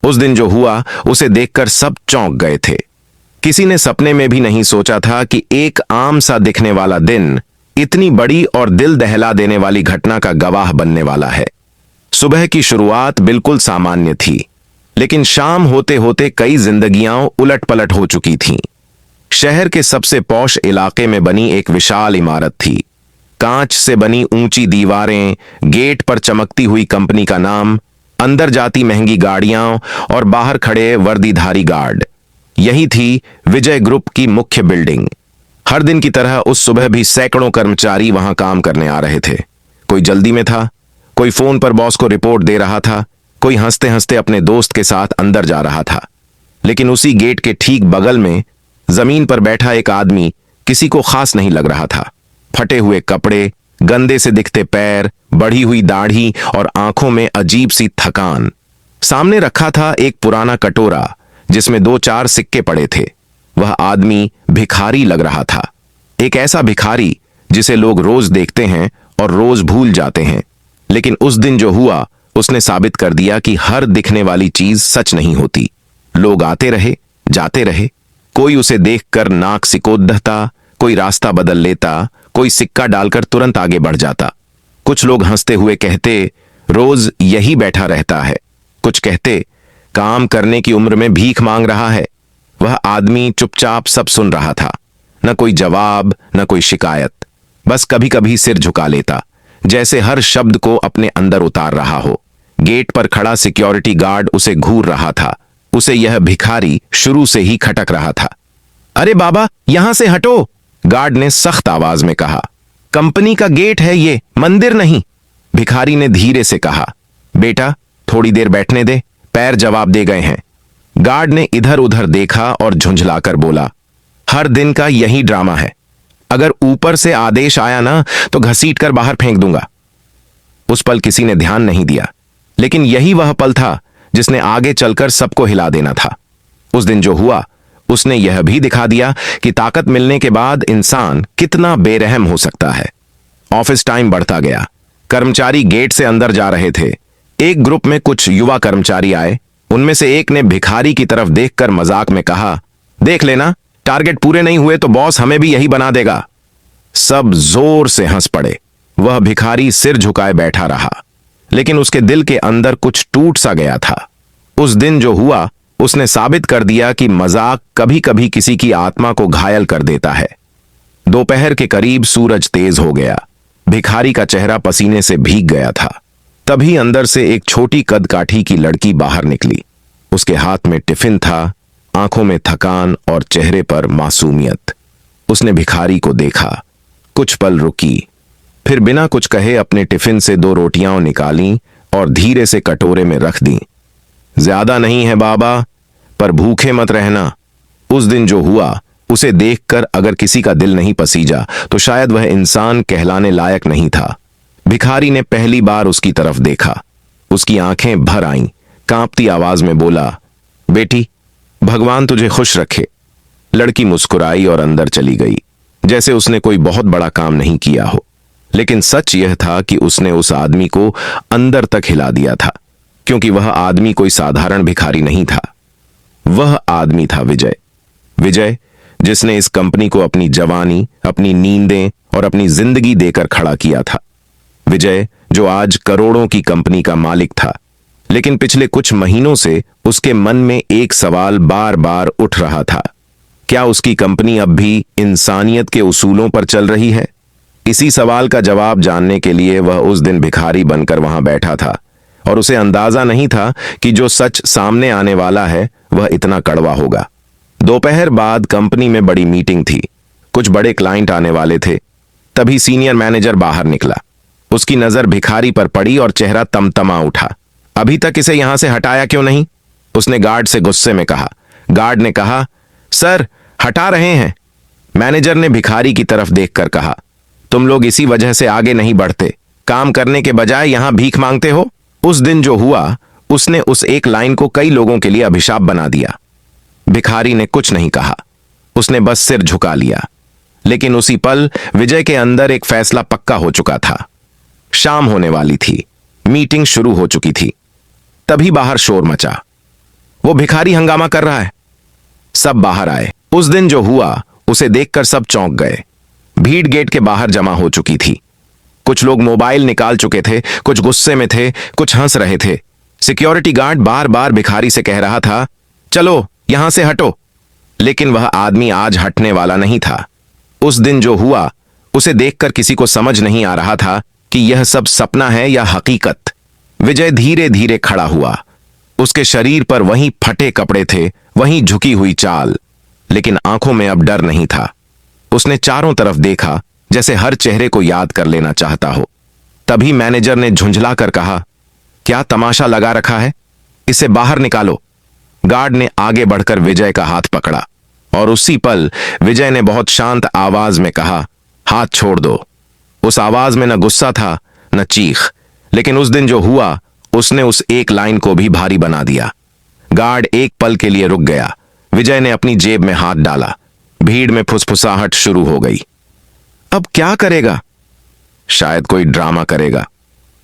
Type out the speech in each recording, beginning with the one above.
उस दिन जो हुआ उसे देखकर सब चौंक गए थे। किसी ने सपने में भी नहीं सोचा था कि एक आम सा दिखने वाला दिन इतनी बड़ी और दिल दहला देने वाली घटना का गवाह बनने वाला है। सुबह की शुरुआत बिल्कुल सामान्य थी, लेकिन शाम होते होते कई जिंदगियां उलट पलट हो चुकी थीं। शहर के सबसे पॉश इलाके में बनी एक विशाल इमारत थी। कांच से बनी ऊंची दीवारें, गेट पर चमकती हुई कंपनी का नाम, अंदर जाती महंगी गाड़ियां और बाहर खड़े वर्दीधारी गार्ड। यही थी विजय ग्रुप की मुख्य बिल्डिंग। हर दिन की तरह उस सुबह भी सैकड़ों कर्मचारी वहां काम करने आ रहे थे। कोई जल्दी में था, कोई फोन पर बॉस को रिपोर्ट दे रहा था, कोई हंसते हंसते अपने दोस्त के साथ अंदर जा रहा था। लेकिन उसी गेट के ठीक बगल में जमीन पर बैठा एक आदमी किसी को खास नहीं लग रहा था। फटे हुए कपड़े, गंदे से दिखते पैर, बढ़ी हुई दाढ़ी और आंखों में अजीब सी थकान। सामने रखा था एक पुराना कटोरा जिसमें 2-4 सिक्के पड़े थे। वह आदमी भिखारी लग रहा था। एक ऐसा भिखारी जिसे लोग रोज देखते हैं और रोज भूल जाते हैं। लेकिन उस दिन जो हुआ उसने साबित कर दिया कि हर दिखने वाली चीज सच नहीं होती। लोग आते रहे, जाते रहे। कोई उसे देखकर नाक सिकोड़ता, कोई रास्ता बदल लेता, कोई सिक्का डालकर तुरंत आगे बढ़ जाता। कुछ लोग हंसते हुए कहते, रोज यही बैठा रहता है। कुछ कहते, काम करने की उम्र में भीख मांग रहा है। वह आदमी चुपचाप सब सुन रहा था। न कोई जवाब, न कोई शिकायत। बस कभी कभी सिर झुका लेता, जैसे हर शब्द को अपने अंदर उतार रहा हो। गेट पर खड़ा सिक्योरिटी गार्ड उसे घूर रहा था। उसे यह भिखारी शुरू से ही खटक रहा था। अरे बाबा, यहां से हटो, गार्ड ने सख्त आवाज में कहा। कंपनी का गेट है ये, मंदिर नहीं। भिखारी ने धीरे से कहा, बेटा थोड़ी देर बैठने दे, पैर जवाब दे गए हैं। गार्ड ने इधर उधर देखा और झुंझलाकर बोला, हर दिन का यही ड्रामा है। अगर ऊपर से आदेश आया ना तो घसीट कर बाहर फेंक दूंगा। उस पल किसी ने ध्यान नहीं दिया, लेकिन यही वह पल था जिसने आगे चलकर सबको हिला देना था। उस दिन जो हुआ उसने यह भी दिखा दिया कि ताकत मिलने के बाद इंसान कितना बेरहम हो सकता है। ऑफिस टाइम बढ़ता गया। कर्मचारी गेट से अंदर जा रहे थे। एक ग्रुप में कुछ युवा कर्मचारी आए। उनमें से एक ने भिखारी की तरफ देखकर मजाक में कहा, देख लेना, टारगेट पूरे नहीं हुए तो बॉस हमें भी यही बना देगा। सब जोर से हंस पड़े। वह भिखारी सिर झुकाए बैठा रहा, लेकिन उसके दिल के अंदर कुछ टूट सा गया था। उस दिन जो हुआ उसने साबित कर दिया कि मजाक कभी कभी किसी की आत्मा को घायल कर देता है। दोपहर के करीब सूरज तेज हो गया। भिखारी का चेहरा पसीने से भीग गया था। तभी अंदर से एक छोटी कदकाठी की लड़की बाहर निकली। उसके हाथ में टिफिन था, आंखों में थकान और चेहरे पर मासूमियत। उसने भिखारी को देखा, कुछ पल रुकी, फिर बिना कुछ कहे अपने टिफिन से 2 रोटियां निकालीं और धीरे से कटोरे में रख दी। ज्यादा नहीं है बाबा, पर भूखे मत रहना। उस दिन जो हुआ उसे देखकर अगर किसी का दिल नहीं पसीजा तो शायद वह इंसान कहलाने लायक नहीं था। भिखारी ने पहली बार उसकी तरफ देखा। उसकी आंखें भर आईं। कांपती आवाज में बोला, बेटी भगवान तुझे खुश रखे। लड़की मुस्कुराई और अंदर चली गई, जैसे उसने कोई बहुत बड़ा काम नहीं किया हो। लेकिन सच यह था कि उसने उस आदमी को अंदर तक हिला दिया था, क्योंकि वह आदमी कोई साधारण भिखारी नहीं था। वह आदमी था विजय। विजय जिसने इस कंपनी को अपनी जवानी, अपनी नींदें और अपनी जिंदगी देकर खड़ा किया था। विजय जो आज करोड़ों की कंपनी का मालिक था। लेकिन पिछले कुछ महीनों से उसके मन में एक सवाल बार बार उठ रहा था, क्या उसकी कंपनी अब भी इंसानियत के उसूलों पर चल रही है? इसी सवाल का जवाब जानने के लिए वह उस दिन भिखारी बनकर वहां बैठा था, और उसे अंदाजा नहीं था कि जो सच सामने आने वाला है वह इतना कड़वा होगा। दोपहर बाद कंपनी में बड़ी मीटिंग थी। कुछ बड़े क्लाइंट आने वाले थे। तभी सीनियर मैनेजर बाहर निकला। उसकी नजर भिखारी पर पड़ी और चेहरा तमतमा उठा। अभी तक इसे यहां से हटाया क्यों नहीं? उसने गार्ड से गुस्से में कहा। गार्ड ने कहा, सर हटा रहे हैं। मैनेजर ने भिखारी की तरफ देखकर कहा, तुम लोग इसी वजह से आगे नहीं बढ़ते, काम करने के बजाय यहां भीख मांगते हो। उस दिन जो हुआ उसने उस एक लाइन को कई लोगों के लिए अभिशाप बना दिया। भिखारी ने कुछ नहीं कहा, उसने बस सिर झुका लिया। लेकिन उसी पल विजय के अंदर एक फैसला पक्का हो चुका था। शाम होने वाली थी, मीटिंग शुरू हो चुकी थी। तभी बाहर शोर मचा। वो भिखारी हंगामा कर रहा है। सब बाहर आए। उस दिन जो हुआ उसे देखकर सब चौंक गए। भीड़ गेट के बाहर जमा हो चुकी थी। कुछ लोग मोबाइल निकाल चुके थे, कुछ गुस्से में थे, कुछ हंस रहे थे। सिक्योरिटी गार्ड बार बार भिखारी से कह रहा था, चलो यहां से हटो, लेकिन वह आदमी आज हटने वाला नहीं था। उस दिन जो हुआ उसे देखकर किसी को समझ नहीं आ रहा था कि यह सब सपना है या हकीकत। विजय धीरे धीरे खड़ा हुआ। उसके शरीर पर वहीं फटे कपड़े थे, वहीं झुकी हुई चाल, लेकिन आंखों में अब डर नहीं था। उसने चारों तरफ देखा, जैसे हर चेहरे को याद कर लेना चाहता हो। तभी मैनेजर ने झुंझलाकर कहा, क्या तमाशा लगा रखा है, इसे बाहर निकालो। गार्ड ने आगे बढ़कर विजय का हाथ पकड़ा और उसी पल विजय ने बहुत शांत आवाज में कहा, हाथ छोड़ दो। उस आवाज में न गुस्सा था न चीख, लेकिन उस दिन जो हुआ उसने उस एक लाइन को भी भारी बना दिया। गार्ड एक पल के लिए रुक गया। विजय ने अपनी जेब में हाथ डाला। भीड़ में फुसफुसाहट शुरू हो गई। अब क्या करेगा? शायद कोई ड्रामा करेगा।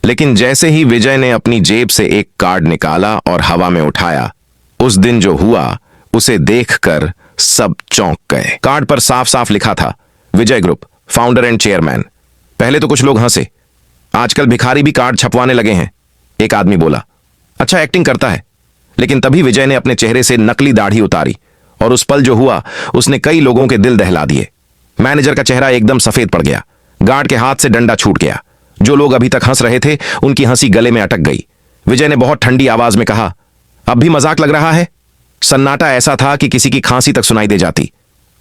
लेकिन जैसे ही विजय ने अपनी जेब से एक कार्ड निकाला और हवा में उठाया, उस दिन जो हुआ उसे देखकर सब चौंक गए। कार्ड पर साफ साफ लिखा था, विजय ग्रुप, फाउंडर एंड चेयरमैन। पहले तो कुछ लोग हंसे, आजकल भिखारी भी कार्ड छपवाने लगे हैं। एक आदमी बोला, अच्छा एक्टिंग करता है। लेकिन तभी विजय ने अपने चेहरे से नकली दाढ़ी उतारी और उस पल जो हुआ उसने कई लोगों के दिल दहला दिए। मैनेजर का चेहरा एकदम सफेद पड़ गया। गार्ड के हाथ से डंडा छूट गया। जो लोग अभी तक हंस रहे थे उनकी हंसी गले में अटक गई। विजय ने बहुत ठंडी आवाज में कहा, अब भी मजाक लग रहा है? सन्नाटा ऐसा था कि किसी की खांसी तक सुनाई दे जाती।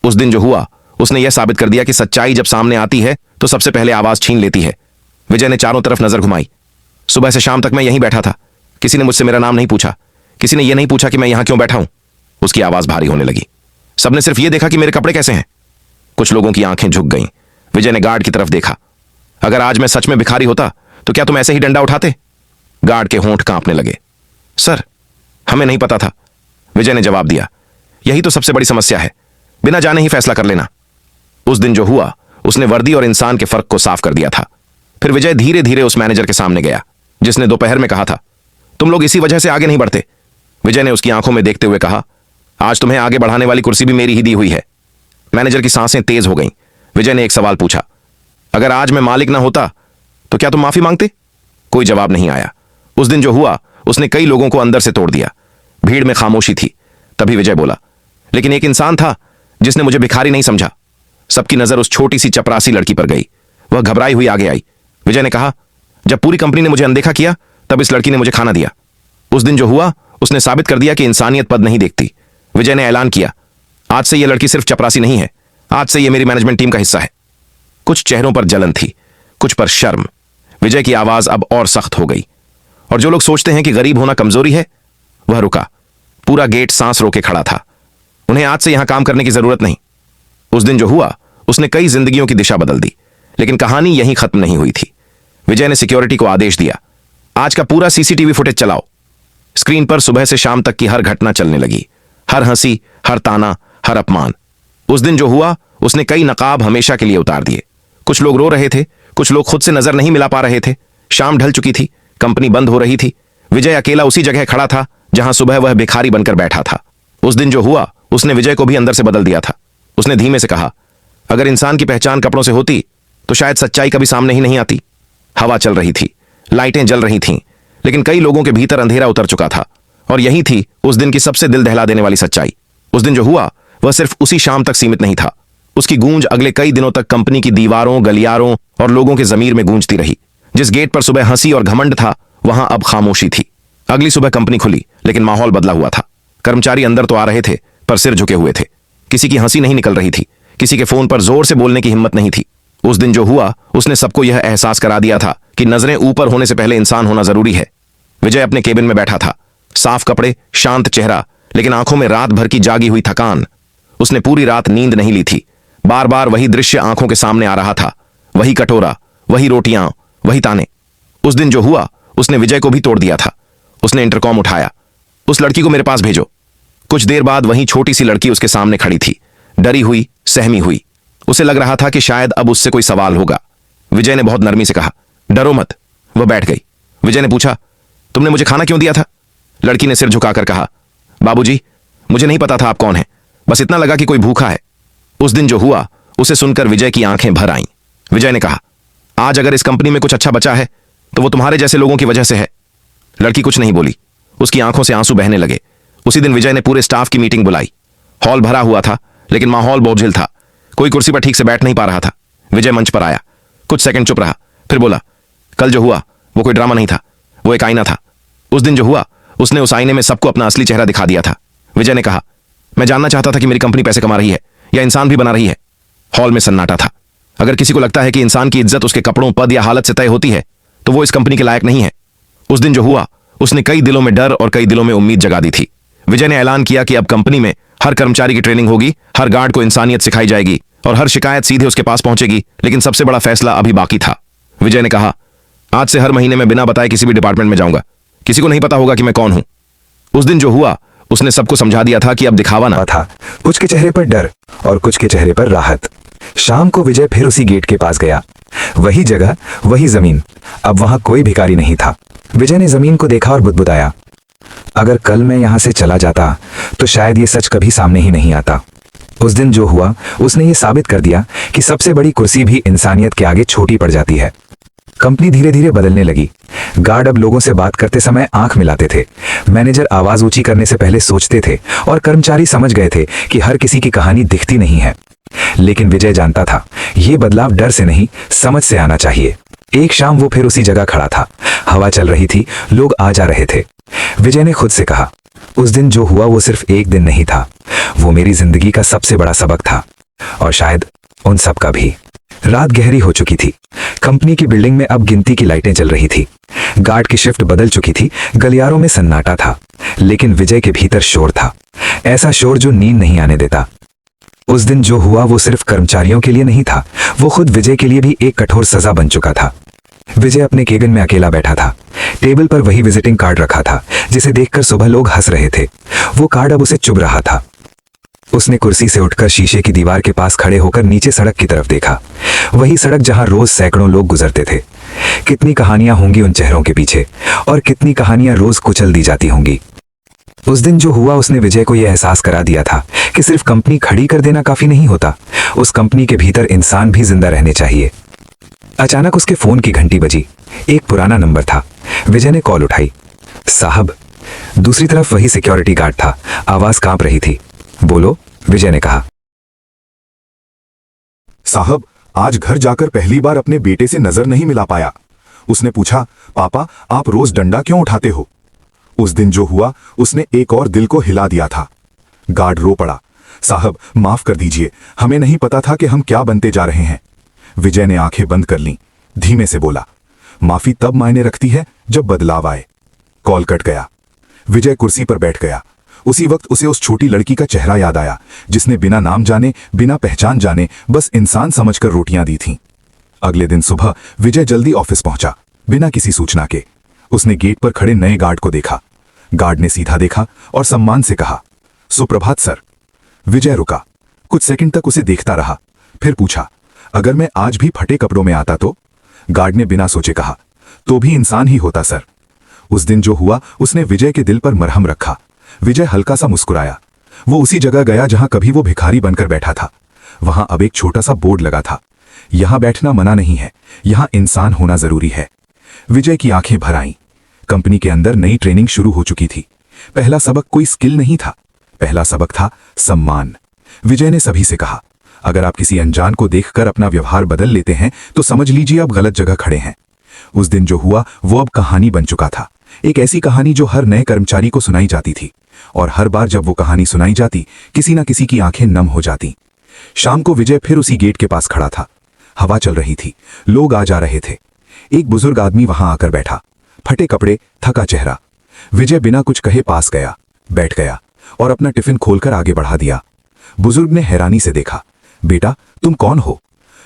उस दिन जो हुआ उसने यह साबित कर दिया कि सच्चाई जब सामने आती है तो सबसे पहले आवाज छीन लेती है। विजय ने चारों तरफ नजर घुमाई। सुबह से शाम तक मैं यहीं बैठा था। किसी ने मुझसे मेरा नाम नहीं पूछा, किसी ने यह नहीं पूछा कि मैं यहां क्यों बैठा हूं। उसकी आवाज भारी होने लगी। सबने सिर्फ यह देखा कि मेरे कपड़े कैसे हैं। कुछ लोगों की आंखें झुक गईं। विजय ने गार्ड की तरफ देखा। अगर आज मैं सच में भिखारी होता तो क्या तुम ऐसे ही डंडा उठाते? गार्ड के होंठ कांपने लगे। सर, हमें नहीं पता था, विजय ने जवाब दिया। यही तो सबसे बड़ी समस्या है, बिना जाने ही फैसला कर लेना। उस दिन जो हुआ उसने वर्दी और इंसान के फर्क को साफ कर दिया था। फिर विजय धीरे धीरे उस मैनेजर के सामने गया जिसने दोपहर में कहा था, तुम लोग इसी वजह से आगे नहीं बढ़ते। विजय ने उसकी आंखों में देखते हुए कहा, आज तुम्हें आगे बढ़ाने वाली कुर्सी भी मेरी ही दी हुई है। मैनेजर की सांसें तेज हो गईं। विजय ने एक सवाल पूछा, अगर आज मैं मालिक ना होता तो क्या तुम माफी मांगते? कोई जवाब नहीं आया। उस दिन जो हुआ उसने कई लोगों को अंदर से तोड़ दिया। भीड़ में खामोशी थी। तभी विजय बोला, लेकिन एक इंसान था जिसने मुझे भिखारी नहीं समझा। सबकी नजर उस छोटी सी चपरासी लड़की पर गई। वह घबराई हुई आगे आई। विजय ने कहा, जब पूरी कंपनी ने मुझे अनदेखा किया तब इस लड़की ने मुझे खाना दिया। उस दिन जो हुआ उसने साबित कर दिया कि इंसानियत पद नहीं देखती। विजय ने ऐलान किया, आज से यह लड़की सिर्फ चपरासी नहीं है, आज से यह मेरी मैनेजमेंट टीम का हिस्सा है। कुछ चेहरों पर जलन थी, कुछ पर शर्म। विजय की आवाज अब और सख्त हो गई। और जो लोग सोचते हैं कि गरीब होना कमजोरी है, वह रुका। पूरा गेट सांस रोके खड़ा था। उन्हें आज से यहां काम करने की जरूरत नहीं। उस दिन जो हुआ उसने कई जिंदगियों की दिशा बदल दी, लेकिन कहानी यहीं खत्म नहीं हुई थी। विजय ने सिक्योरिटी को आदेश दिया, आज का पूरा सीसीटीवी फुटेज चलाओ। स्क्रीन पर सुबह से शाम तक की हर घटना चलने लगी, हर हंसी, हर ताना, हर अपमान। उस दिन जो हुआ उसने कई नकाब हमेशा के लिए उतार दिए। कुछ लोग रो रहे थे, कुछ लोग खुद से नजर नहीं मिला पा रहे थे। शाम ढल चुकी थी, कंपनी बंद हो रही थी। विजय अकेला उसी जगह खड़ा था जहां सुबह वह भिखारी बनकर बैठा था। उस दिन जो हुआ उसने विजय को भी अंदर से बदल दिया था। उसने धीमे से कहा, अगर इंसान की पहचान कपड़ों से होती तो शायद सच्चाई कभी सामने ही नहीं आती। हवा चल रही थी, लाइटें जल रही थीं, लेकिन कई लोगों के भीतर अंधेरा उतर चुका था। और यही थी उस दिन की सबसे दिल दहला देने वाली सच्चाई। उस दिन जो हुआ वह सिर्फ उसी शाम तक सीमित नहीं था। उसकी गूंज अगले कई दिनों तक कंपनी की दीवारों, गलियारों और लोगों के जमीर में गूंजती रही। जिस गेट पर सुबह हंसी और घमंड था, वहां अब खामोशी थी। अगली सुबह कंपनी खुली, लेकिन माहौल बदला हुआ था। कर्मचारी अंदर तो आ रहे थे, पर सिर झुके हुए थे। किसी की हंसी नहीं निकल रही थी, किसी के फोन पर जोर से बोलने की हिम्मत नहीं थी। उस दिन जो हुआ उसने सबको यह एहसास करा दिया था कि नजरें ऊपर होने से पहले इंसान होना जरूरी है। विजय अपने केबिन में बैठा था, साफ कपड़े, शांत चेहरा, लेकिन आंखों में रात भर की जागी हुई थकान। उसने पूरी रात नींद नहीं ली थी। बार बार वही दृश्य आंखों के सामने आ रहा था, वही कटोरा, वही रोटियां, वही ताने। उस दिन जो हुआ उसने विजय को भी तोड़ दिया था। उसने इंटरकॉम उठाया, उस लड़की को मेरे पास भेजो। कुछ देर बाद वही छोटी सी लड़की उसके सामने खड़ी थी, डरी हुई, सहमी हुई। उसे लग रहा था कि शायद अब उससे कोई सवाल होगा। विजय ने बहुत नरमी से कहा, डरो मत। वह बैठ गई। विजय ने पूछा, तुमने मुझे खाना क्यों दिया था? लड़की ने सिर झुकाकर कहा, बाबूजी, मुझे नहीं पता था आप कौन हैं, बस इतना लगा कि कोई भूखा है। उस दिन जो हुआ उसे सुनकर विजय की आंखें भर आईं। विजय ने कहा, आज अगर इस कंपनी में कुछ अच्छा बचा है तो वो तुम्हारे जैसे लोगों की वजह से है। लड़की कुछ नहीं बोली, उसकी आंखों से आंसू बहने लगे। उसी दिन विजय ने पूरे स्टाफ की मीटिंग बुलाई। हॉल भरा हुआ था, लेकिन माहौल बोझिल था। कोई कुर्सी पर ठीक से बैठ नहीं पा रहा था। विजय मंच पर आया, कुछ सेकंड चुप रहा, फिर बोला, कल जो हुआ वो कोई ड्रामा नहीं था, वो एक आईना था। उस दिन जो हुआ उसने उस आईने में सबको अपना असली चेहरा दिखा दिया था। विजय ने कहा, मैं जानना चाहता था कि मेरी कंपनी पैसे कमा रही है या इंसान भी बना रही है। हॉल में सन्नाटा था। अगर किसी को लगता है कि इंसान की इज्जत उसके कपड़ों, पद या हालत से तय होती है तो वो इस कंपनी के लायक नहीं है। उस दिन जो हुआ उसने कई दिलों में डर और कई दिलों में उम्मीद जगा दी थी। विजय ने ऐलान किया कि अब कंपनी में हर कर्मचारी की ट्रेनिंग होगी, हर गार्ड को इंसानियत सिखाई जाएगी और हर शिकायत सीधे उसके पास पहुंचेगी। लेकिन सबसे बड़ा फैसला अभी बाकी था। विजय ने कहा, आज से हर महीने में बिना बताए किसी भी डिपार्टमेंट में जाऊंगा, किसी को नहीं पता होगा कि मैं कौन हूं। उस दिन जो हुआ उसने सबको समझा दिया था कि अब दिखावा ना था। कुछ के चेहरे पर डर और कुछ के चेहरे पर राहत। शाम को विजय फिर उसी गेट के पास गया। वही जगह, वही जमीन। अब वहां कोई भिखारी नहीं था। विजय ने जमीन को देखा और बुदबुदाया, अगर कल मैं यहां से चला जाता तो शायद ये सच कभी सामने ही नहीं आता। उस दिन जो हुआ उसने ये साबित कर दिया कि सबसे बड़ी कुर्सी भी इंसानियत के आगे छोटी पड़ जाती है। कंपनी धीरे धीरे बदलने लगी। गार्ड अब लोगों से बात करते समय आंख मिलाते थे। मैनेजर आवाज ऊंची करने से पहले सोचते थे और कर्मचारी समझ गए थे कि हर किसी की कहानी दिखती नहीं है। लेकिन विजय जानता था, ये बदलाव डर से नहीं, समझ से आना चाहिए। एक शाम वो फिर उसी जगह खड़ा था। हवा चल रही थी, लोग आ जा रहे थे। विजय ने खुद से कहा, उस दिन जो हुआ वो सिर्फ एक दिन नहीं था, वो मेरी जिंदगी का सबसे बड़ा सबक था, और शायद उन सब का भी। रात गहरी हो चुकी थी। कंपनी की बिल्डिंग में अब गिनती की लाइटें जल रही थी। गार्ड की शिफ्ट बदल चुकी थी। गलियारों में सन्नाटा था, लेकिन विजय के भीतर शोर था, ऐसा शोर जो नींद नहीं आने देता। उस दिन जो हुआ वो सिर्फ कर्मचारियों के लिए नहीं था, वो खुद विजय के लिए भी एक कठोर सजा बन चुका था। विजय अपने केबिन में अकेला बैठा था। टेबल पर वही विजिटिंग कार्ड रखा था जिसे देखकर सुबह लोग हंस रहे थे। वो कार्ड अब उसे चुभ रहा था। उसने कुर्सी से उठकर शीशे की दीवार के पास खड़े होकर नीचे सड़क की तरफ देखा। वही सड़क जहां रोज सैकड़ों लोग गुजरते थे। कितनी कहानियां होंगी उन चेहरों के पीछे, और कितनी कहानियां रोज कुचल दी जाती होंगी। उस दिन जो हुआ उसने विजय को यह एहसास करा दिया था कि सिर्फ कंपनी खड़ी कर देना काफी नहीं होता, उस कंपनी के भीतर इंसान भी जिंदा रहने चाहिए। अचानक उसके फोन की घंटी बजी। एक पुराना नंबर था। विजय ने कॉल उठाई। साहब। दूसरी तरफ वही सिक्योरिटी गार्ड था। आवाज कांप रही थी। बोलो, विजय ने कहा। साहब, आज घर जाकर पहली बार अपने बेटे से नजर नहीं मिला पाया। उसने पूछा, पापा आप रोज डंडा क्यों उठाते हो? उस दिन जो हुआ उसने एक और दिल को हिला दिया था। गार्ड रो पड़ा। साहब माफ कर दीजिए, हमें नहीं पता था कि हम क्या बनते जा रहे हैं। विजय ने आंखें बंद कर लीं, धीमे से बोला, माफी तब मायने रखती है जब बदलाव आए। कॉल कट गया। विजय कुर्सी पर बैठ गया। उसी वक्त उसे उस छोटी लड़की का चेहरा याद आया जिसने बिना नाम जाने, बिना पहचान जाने बस इंसान समझकर रोटियां दी थीं। अगले दिन सुबह विजय जल्दी ऑफिस पहुंचा, बिना किसी सूचना के। उसने गेट पर खड़े नए गार्ड को देखा। गार्ड ने सीधा देखा और सम्मान से कहा, सुप्रभात सर। विजय रुका, कुछ सेकंड तक उसे देखता रहा, फिर पूछा, अगर मैं आज भी फटे कपड़ों में आता तो? गार्ड ने बिना सोचे कहा, तो भी इंसान ही होता सर। उस दिन जो हुआ उसने विजय के दिल पर मरहम रखा। विजय हल्का सा मुस्कुराया। वो उसी जगह गया जहां कभी वो भिखारी बनकर बैठा था। वहां अब एक छोटा सा बोर्ड लगा था, यहां बैठना मना नहीं है, यहां इंसान होना जरूरी है। विजय की आंखें भर आईं। कंपनी के अंदर नई ट्रेनिंग शुरू हो चुकी थी। पहला सबक कोई स्किल नहीं था, पहला सबक था सम्मान। विजय ने सभी से कहा, अगर आप किसी अनजान को देखकर अपना व्यवहार बदल लेते हैं तो समझ लीजिए आप गलत जगह खड़े हैं। उस दिन जो हुआ वो अब कहानी बन चुका था, एक ऐसी कहानी जो हर नए कर्मचारी को सुनाई जाती थी, और हर बार जब वो कहानी सुनाई जाती किसी न किसी की आंखें नम हो जाती। शाम को विजय फिर उसी गेट के पास खड़ा था। हवा चल रही थी, लोग आ जा रहे थे। एक बुजुर्ग आदमी वहां आकर बैठा, फटे कपड़े, थका चेहरा। विजय बिना कुछ कहे पास गया, बैठ गया और अपना टिफिन खोलकर आगे बढ़ा दिया। बुजुर्ग ने हैरानी से देखा, बेटा तुम कौन हो?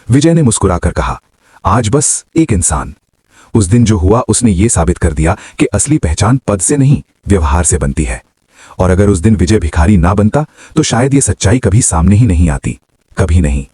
विजय ने मुस्कुराकर कहा, आज बस एक इंसान। उस दिन जो हुआ उसने ये साबित कर दिया कि असली पहचान पद से नहीं, व्यवहार से बनती है। और अगर उस दिन विजय भिखारी ना बनता तो शायद ये सच्चाई कभी सामने ही नहीं आती, कभी नहीं।